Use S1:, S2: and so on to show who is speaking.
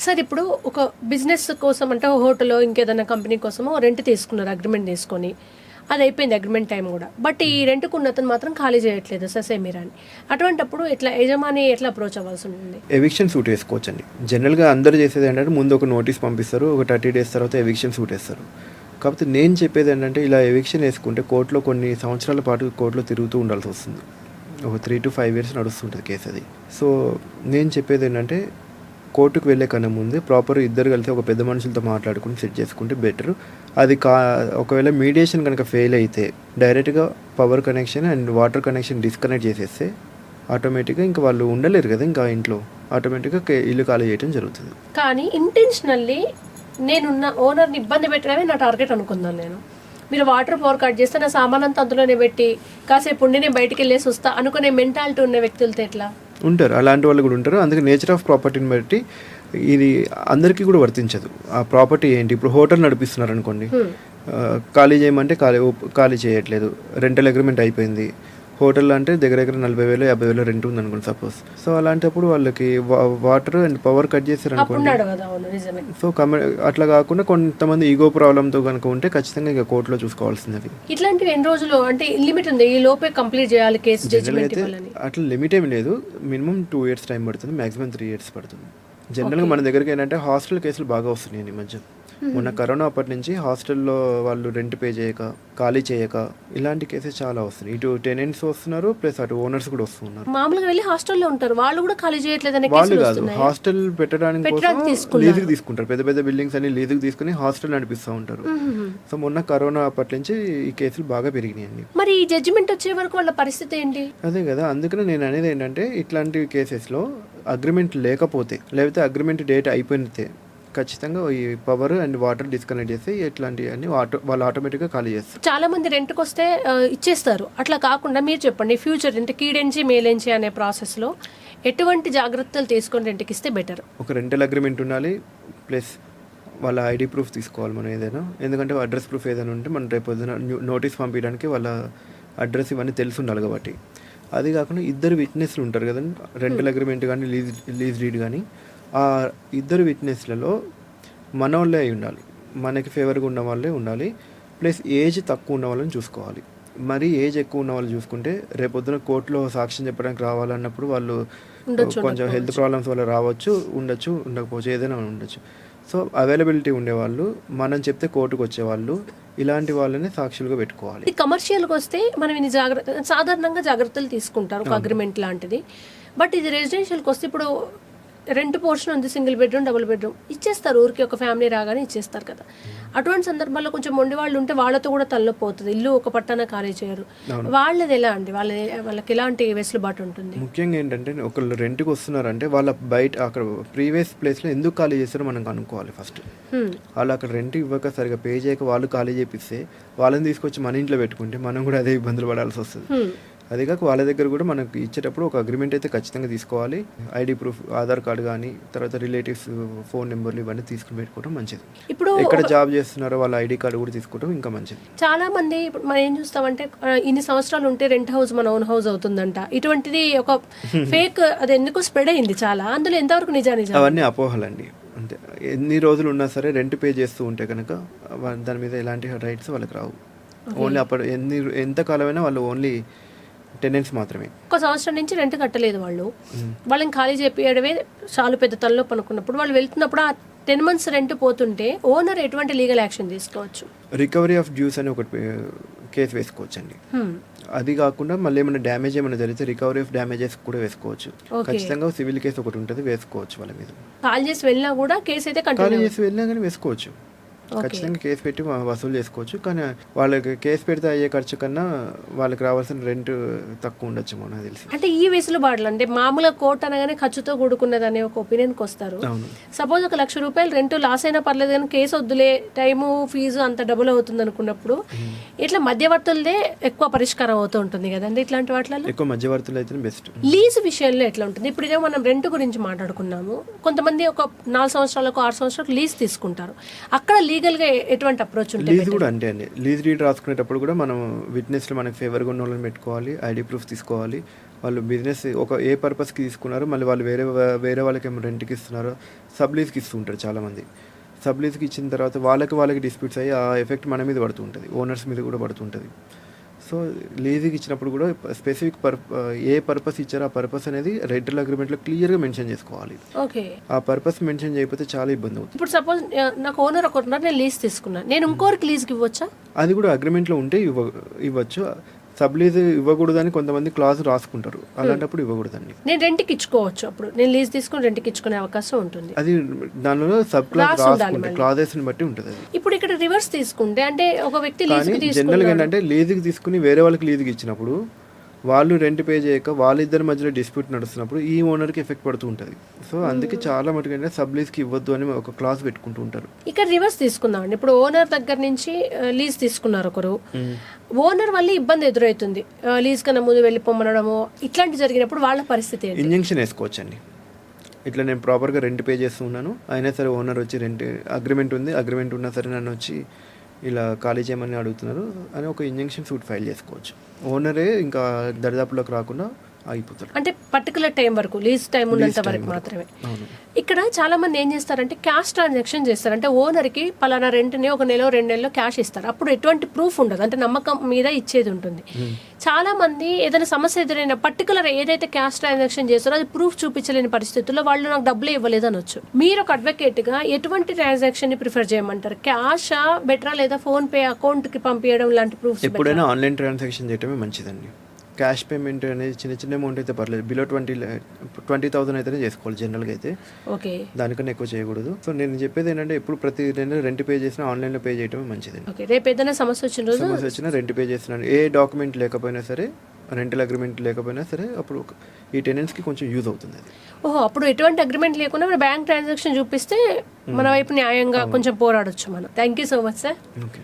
S1: Sir ఇప్పుడు ఒక business కోసం అంటే హోటల్ ఇంకేదైనా కంపెనీ కోసమో రెంట్ తీసుకున్నారు, అగ్రిమెంట్ తీసుకొని అది అయిపోయింది అగ్రిమెంట్ టైం కూడా. బట్ ఈ రెంట్కు ఉన్న అతను మాత్రం ఖాళీ చేయట్లేదు ససేమిరా అని. అటువంటిప్పుడు ఎట్లా యజమాని ఎట్లా అప్రోచ్ అవ్వాల్సి ఉంటుంది?
S2: ఎవిక్షన్ సూట్ వేసుకోవచ్చండి. జనరల్గా అందరూ చేసేది ఏంటంటే ముందు ఒక నోటీస్ పంపిస్తారు, ఒక 30 days తర్వాత ఎవిక్షన్ సూట్ వేస్తారు. కాకపోతే నేను చెప్పేది ఏంటంటే ఇలా ఎవిక్షన్ వేసుకుంటే కోర్టులో కొన్ని సంవత్సరాల పాటు కోర్టులో తిరుగుతూ ఉండాల్సి వస్తుంది. ఒక 3 to 5 years నడుస్తుంటుంది కేసు అది. సో నేను చెప్పేది ఏంటంటే కోర్టుకు వెళ్ళే కన్నా ముందే ప్రాపర్ ఇద్దరు కలిసి ఒక పెద్ద మనుషులతో మాట్లాడుకుని సెట్ చేసుకుంటే బెటర్. అది ఒకవేళ మీడియేషన్ కనుక ఫెయిల్ అయితే డైరెక్ట్గా power connection and water connection disconnect చేసేస్తే ఆటోమేటిక్గా ఇంకా వాళ్ళు ఉండలేరు కదా ఇంకా ఇంట్లో, ఆటోమేటిక్గా ఇల్లు ఖాళీ చేయడం జరుగుతుంది.
S1: కానీ ఇంటెన్షనల్లీ నేనున్న ఓనర్ని ఇబ్బంది పెట్టడమే నా టార్గెట్ అనుకుందాను నేను. మీరు వాటర్ పవర్ కట్ చేస్తే నా సామాన్ అంతా అందులోనే పెట్టి కాసేపు ఉండి నేను బయటికి వెళ్ళేసి వస్తా అనుకునే మెంటాలిటీ ఉన్న వ్యక్తులతో ఎట్లా
S2: ఉంటారు? అలాంటి వాళ్ళు కూడా ఉంటారు. అందుకే నేచర్ ఆఫ్ ప్రాపర్టీని బట్టి ఇది అందరికీ కూడా వర్తించదు. ఆ ప్రాపర్టీ ఏంటి, ఇప్పుడు హోటల్ నడిపిస్తున్నారు అనుకోండి, ఖాళీ చేయమంటే ఖాళీ చేయట్లేదు, రెంటల్ అగ్రిమెంట్ అయిపోయింది. హోటల్ అంటే దగ్గర 40,000 50,000 రెంట్ ఉంది అనుకోండి సపోజ్. సో అలాంటప్పుడు వాళ్ళకి వాటర్ అండ్ పవర్ కట్ చేశారు అనుకోండి. సో అట్లా కాకుండా కొంతమంది ఈగో ప్రాబ్లంతో కనుక ఉంటే ఖచ్చితంగా ఇంకా కోర్టులో చూసుకోవాల్సింది.
S1: ఇట్లాంటివి ఎన్ని రోజులు అంటే లిమిట్ ఉంది, ఈ లోపే కంప్లీట్ చేయాలి కేసు జడ్జిమెంట్?
S2: అట్లా లిమిట్ ఏమి లేదు, మినిమం 2 years టైం పడుతుంది, మాక్సిమం 3 years పడుతుంది. జనరల్గా మన దగ్గరికి ఏంటంటే హాస్టల్ కేసులు బాగా వస్తున్నాయి ఈ మధ్య. మొన్న కరోనా అప్పటి నుంచి హాస్టల్లో వాళ్ళు రెంట్ పే చేయక ఖాళీ చేయక ఇలాంటి కేసెస్ చాలా వస్తున్నాయి. ఇటు టెనెంట్స్ వస్తున్నారు, ప్లస్ అటు ఓనర్స్ కూడా వస్తున్నారు.
S1: మామూలుగా వెళ్ళి హాస్టల్లో ఉంటారు, వాళ్ళు కూడా ఖాళీ చేయట్లేదని
S2: వాళ్ళు కాదు, హాస్టల్ పెట్టడానికి లీజుకి తీసుకుంటారు. పెద్ద పెద్ద బిల్డింగ్స్ అన్ని లీజుకి తీసుకుని హాస్టల్ నడిపిస్తూ ఉంటారు. సో మొన్న కరోనా అప్పటి నుంచి ఈ కేసులు బాగా పెరిగినాయండి.
S1: మరి ఈ జడ్జిమెంట్ వచ్చే వరకు వాళ్ళ పరిస్థితి ఏంటి?
S2: అదే కదా, అందుకనే నేను అనేది ఏంటంటే ఇట్లాంటి కేసెస్లో అగ్రిమెంట్ లేకపోతే, లేకపోతే అగ్రిమెంట్ డేట్ అయిపోయితే ఖచ్చితంగా ఈ పవర్ అండ్ వాటర్ డిస్కనెక్ట్ చేసి ఇట్లాంటివన్నీ వాళ్ళు ఆటోమేటిక్గా ఖాళీ చేస్తారు.
S1: చాలా మంది రెంట్కి వస్తే ఇచ్చేస్తారు. అట్లా కాకుండా మీరు చెప్పండి, ఫ్యూచర్ అంటే కీడెంచి మేలెంచి అనే ప్రాసెస్లో ఎటువంటి జాగ్రత్తలు తీసుకొని రెంట్కి ఇస్తే బెటర్?
S2: ఒక రెంటల్ అగ్రిమెంట్ ఉండాలి, ప్లస్ వాళ్ళ ఐడి ప్రూఫ్ తీసుకోవాలి మనం ఏదైనా. ఎందుకంటే అడ్రస్ ప్రూఫ్ ఏదైనా ఉంటే మనం రేపు నోటీస్ పంపించడానికి వాళ్ళ అడ్రస్ ఇవన్నీ తెలిసి ఉండాలి కాబట్టి. అది కాకుండా ఇద్దరు విట్నెస్లు ఉంటారు కదండి, రెంటల్ అగ్రిమెంట్ కానీ లీజ్ డీడ్ కానీ. ఆ ఇద్దరు విట్నెస్లలో మన వాళ్ళే అయి ఉండాలి, మనకి ఫేవర్గా ఉన్న వాళ్ళే ఉండాలి. ప్లస్ ఏజ్ తక్కువ ఉన్న వాళ్ళని చూసుకోవాలి. మరి ఏజ్ ఎక్కువ ఉన్న వాళ్ళు చూసుకుంటే రేపొద్దున కోర్టులో సాక్ష్యం చెప్పడానికి రావాలన్నప్పుడు వాళ్ళు కొంచెం హెల్త్ ప్రాబ్లమ్స్ వల్ల రావచ్చు, ఉండొచ్చు, ఉండకపోవచ్చు, ఏదైనా ఉండొచ్చు. సో అవైలబిలిటీ ఉండేవాళ్ళు, మనం చెప్తే కోర్టుకు వచ్చేవాళ్ళు, ఇలాంటి వాళ్ళని సాక్షులుగా పెట్టుకోవాలి.
S1: కమర్షియల్కి వస్తే మనం ఇది సాధారణంగా జాగ్రత్తలు తీసుకుంటారు ఒక అగ్రిమెంట్ లాంటిది. బట్ ఇది రెసిడెన్షియల్కి వస్తే ఇప్పుడు రెంట్ పోర్షన్ ఉంది, సింగిల్ బెడ్రూమ్ డబుల్ బెడ్రూమ్ ఇచ్చేస్తారు, ఊరికి ఒక ఫ్యామిలీ రాగానే ఇచ్చేస్తారు కదా. అటువంటి సందర్భాల్లో కొంచెం మొండి వాళ్ళు ఉంటే వాళ్ళతో కూడా తలనొప్పి అవుతుంది, ఇల్లు ఒక పట్టాన ఖాళీ చేయరు. వాళ్ళది ఎలా అండి, వాళ్ళకి ఎలాంటి వెసులుబాటు ఉంటుంది?
S2: ముఖ్యంగా ఏంటంటే ఒకళ్ళు రెంట్కి వస్తున్నారంటే వాళ్ళ బయట అక్కడ ప్రీవియస్ ప్లేస్లో ఎందుకు ఖాళీ చేస్తారో మనం కనుక్కోవాలి ఫస్ట్. వాళ్ళు అక్కడ రెంట్ ఇవ్వక సరిగా పే చేయక వాళ్ళు ఖాళీ చేపిస్తే వాళ్ళని తీసుకొచ్చి మన ఇంట్లో పెట్టుకుంటే మనం కూడా అదే ఇబ్బందులు పడాల్సి వస్తుంది. అదే కాక వాళ్ళ దగ్గర కూడా మనకి ఇచ్చేటప్పుడు ఒక అగ్రిమెంట్ అయితే ఖచ్చితంగా తీసుకోవాలి. ఐడి ప్రూఫ్, ఆధార్ కార్డు కానీ, తర్వాత రిలేటివ్స్ ఫోన్ నెంబర్లు ఇవన్నీ తీసుకుని పెట్టుకోవడం మంచిది. ఇప్పుడు ఎక్కడ జాబ్ చేస్తున్నారో వాళ్ళ ఐడి కార్డు కూడా తీసుకోవడం ఇంకా మంచిది.
S1: చాలా మంది మనం ఏం చూస్తామంటే ఇన్ని సంవత్సరాలు ఉంటే రెంట్ హౌస్ మన ఓన్ హౌస్ అవుతుందంట, ఇటువంటిది ఒక ఫేక్, అది ఎందుకు స్ప్రెడ్ అయింది చాలా. అందులో ఎంతవరకు నిజానిజం?
S2: అవన్నీ అపోహలండి. అంతే, ఎన్ని రోజులు ఉన్నా సరే రెంట్ పే చేస్తూ ఉంటే కనుక దాని మీద ఎలాంటి రైట్స్ వాళ్ళకి రావు. ఓన్లీ అప్పుడు ఎంత కాలమైనా వాళ్ళు ఓన్లీ టెనెంట్స్ మాత్రమే.
S1: ఒక సంవత్సరం నుంచి రెంట్ కట్టలేదు వాళ్ళు, వాళ్ళని ఖాళీ చెప్పేయడమే చాలా పెద్ద తలనొప్పి అనుకున్నప్పుడు వాళ్ళు వెళ్తున్నప్పుడు ఆ 10 months రెంట్ పోతుంటే ఓనర్ ఎటువంటి లీగల్ యాక్షన్ తీసుకోవచ్చు?
S2: రికవరీ ఆఫ్ డ్యూస్ అని ఒకటి కేసు వేసుకోవచ్చండి. అది కాకుండా మళ్ళీ ఏమైనా డ్యామేజ్ ఏమైనా జరిగితే రికవరీ ఆఫ్ డ్యామేజెస్ కూడా వేసుకోవచ్చు. ఖచ్చితంగా సివిల్ కేసు ఒకటి ఉంటుంది, వేసుకోవచ్చు వాళ్ళ మీద.
S1: కాల్ చేసి వెళ్ళినా కూడా కేసు అయితే
S2: కాల్ చేసి వెళ్ళినా కానీ వేసుకోవచ్చు, ఖచ్చితంగా కేసు పెట్టి వసూలు చేసుకోవచ్చు. కానీ వాళ్ళకి కేసు పెడితే అయ్యే ఖర్చు కన్నా వాళ్ళకి రావాల్సిన రెంట్ తక్కువ ఉండొచ్చు మనకు తెలిసి.
S1: అంటే ఈ వెసులుబాట్లు అంటే మామూలుగా కోర్టు అనగానే ఖర్చుతో కూడుకున్నది అనే ఒక ఒపీనియన్కి వస్తారు. సపోజ్ ఒక ₹1,00,000 రెంట్ లాస్ అయినా పర్లేదు కానీ కేసు వద్దులే, టైము ఫీజు అంత డబుల్ అవుతుంది అనుకున్నప్పుడు ఇట్లా మధ్యవర్తులదే ఎక్కువ పరిష్కారం అవుతూ ఉంటుంది కదండి. ఇట్లాంటి వాటిలో
S2: ఎక్కువ మధ్యవర్తులు అయితే బెస్ట్.
S1: లీజ్ విషయంలో ఎట్లా ఉంటుంది? ఇప్పుడు ఇదే మనం రెంట్ గురించి మాట్లాడుకున్నాము, కొంతమంది ఒక 4 సంవత్సరాలకు 6 సంవత్సరాలకు లీజ్ తీసుకుంటారు, అక్కడ లీగల్గా ఎటువంటి అప్రోచ్ ఉంటుంది?
S2: లీజ్ కూడా అంతే అండి. లీజ్ డీడ్ రాసుకునేటప్పుడు కూడా మనం విట్నెస్లు మనకి ఫేవర్గా ఉన్న వాళ్ళని పెట్టుకోవాలి, ఐడి ప్రూఫ్ తీసుకోవాలి. వాళ్ళు బిజినెస్ ఏ పర్పస్కి తీసుకున్నారో మళ్ళీ వాళ్ళు వేరే వాళ్ళకి ఏమో రెంట్కి ఇస్తున్నారో సబ్ లీజ్కి ఇస్తూ ఉంటారు చాలామంది. సబ్ లీజ్కి ఇచ్చిన తర్వాత వాళ్ళకి డిస్ప్యూట్స్ అయ్యి ఆ ఎఫెక్ట్ మన మీద పడుతూ ఉంటుంది, ఓనర్స్ మీద కూడా పడుతుంటుంది. సో లీజుకి ఇచ్చినప్పుడు కూడా స్పెసిఫిక్ ఏ పర్పస్ ఇచ్చారో ఆ పర్పస్ అనేది రెంటల్ అగ్రిమెంట్లో క్లియర్గా మెన్షన్ చేసుకోవాలి.
S1: ఓకే,
S2: ఆ పర్పస్ మెన్షన్ చేయకపోతే చాలా ఇబ్బంది అవుతుంది.
S1: ఇప్పుడు సపోజ్ నాకు ఓనర్ ఒకటి ఉన్నారు, నేను లీజ్ తీసుకున్నాను, నేను ఇంకోరికి లీజ్కి ఇవ్వచ్చా?
S2: అది కూడా అగ్రిమెంట్లో ఉంటే ఇవ్వచ్చు. సబ్ లీజ్ ఇవ్వకూడదని కొంతమంది క్లాజ్ రాసుకుంటారు, అలాంటప్పుడు ఇవ్వకూడదండి.
S1: నేను రెంట్కి ఇచ్చుకోవచ్చు, అప్పుడు నేను లీజ్ తీసుకుని రెంట్కి ఇచ్చుకునే అవకాశం ఉంటుంది.
S2: అది దానిలో సబ్ క్లాజ్ రాసుకుంటే క్లాజెస్ని బట్టి ఉంటుంది అది.
S1: ఇప్పుడు ఇక్కడ రివర్స్ తీసుకుంటే అంటే ఒక వ్యక్తి లీజ్కి
S2: కానీ జనరల్గా ఏంటంటే లీజుకి తీసుకుని వేరే వాళ్ళకి లీజుకి ఇచ్చినప్పుడు వాళ్ళు రెంట్ పే చేయక వాళ్ళిద్దరి మధ్యలో డిస్ప్యూట్ నడుస్తున్నప్పుడు ఈ ఓనర్కి ఎఫెక్ట్ పడుతూ ఉంటుంది. సో అందుకే చాలా మటుకు ఏంటంటే సబ్ లీజ్కి ఇవ్వద్దు అని ఒక క్లాస్ పెట్టుకుంటూ ఉంటారు.
S1: ఇక్కడ రివర్స్ తీసుకుందామండి. ఇప్పుడు ఓనర్ దగ్గర నుంచి లీజ్ తీసుకున్నారు ఒకరు, ఓనర్ వల్ల ఇబ్బంది ఎదురవుతుంది, లీజ్ కన్నా ముందు వెళ్ళిపోమనడము ఇట్లాంటి జరిగినప్పుడు వాళ్ళ పరిస్థితి ఏంటి?
S2: ఇంజంక్షన్ వేసుకోవచ్చండి. ఇట్లా నేను ప్రాపర్గా రెంట్ పే చేస్తున్నాను, అయినా సరే ఓనర్ వచ్చి రెంట్ అగ్రిమెంట్ ఉన్నా సరే నన్ను వచ్చి ఇలా ఖాళీ చేయమని అడుగుతున్నారు అని ఒక ఇంజంక్షన్ సూట్ ఫైల్ చేసుకోవచ్చు. ఓనరే ఇంకా దరిదాపులోకి రాకుండా ఆగిపోతారు.
S1: అంటే పర్టికులర్ టైం వరకు, లీజ్ టైం ఉన్నంత వరకు మాత్రమే. ఇక్కడ చాలా మంది ఏం చేస్తారంటే క్యాష్ ట్రాన్సాక్షన్ చేస్తారు. అంటే ఓనర్కి పలానా రెంట్ని ఒక నెల 2 నెలల్లో క్యాష్ ఇస్తారు. అప్పుడు ఎటువంటి ప్రూఫ్ ఉండదు, అంటే నమ్మకం మీద ఇచ్చేది ఉంటుంది. చాలా మంది ఏదైనా సమస్య ఎదురైన పర్టికులర్ ఏదైతే క్యాష్ ట్రాన్సాక్షన్ చేస్తారో అది ప్రూఫ్ చూపించలేని పరిస్థితుల్లో వాళ్ళు నాకు డబ్బులు ఇవ్వలేదు అనొచ్చు. మీరు ఒక అడ్వకేట్గా ఎటువంటి ట్రాన్సాక్షన్ ని ప్రిఫర్ చేయమంటారు? క్యాషా బెటరా లేదా ఫోన్ పే అకౌంట్కి పంపించడం లాంటి ప్రూఫ్స్?
S2: ఎప్పుడైనా ఆన్లైన్ ట్రాన్సాక్షన్ చేయడమే మంచిదండి. క్యాష్ పేమెంట్ అనేది చిన్న అమౌంట్ అయితే పర్లేదు, బిలో 20,000 అయితేనే చేసుకోవాలి జనరల్గా అయితే.
S1: ఓకే,
S2: దానికన్నా ఎక్కువ చేయకూడదు. సో నేను చెప్పేది ఏంటంటే ఎప్పుడు ప్రతి నెల రెంట్ పే చేసినా ఆన్లైన్లో పే చేయడమే మంచిది.
S1: ఓకే, రేపు ఏదైనా సమస్య వచ్చినా
S2: రెంట్ పే చేసినాను, ఏ డాక్యుమెంట్ లేకపోయినా సరే, రెంటల్ అగ్రిమెంట్ లేకపోయినా సరే, అప్పుడు ఈ టెనెంట్స్కి కొంచెం యూజ్ అవుతుంది అది.
S1: ఓహో, అప్పుడు ఎటువంటి అగ్రిమెంట్ లేకుండా బ్యాంక్ ట్రాన్సాక్షన్ చూపిస్తే మన వైపు న్యాయంగా కొంచెం పోరాడొచ్చు మనం. Thank you so much sir.
S2: Okay.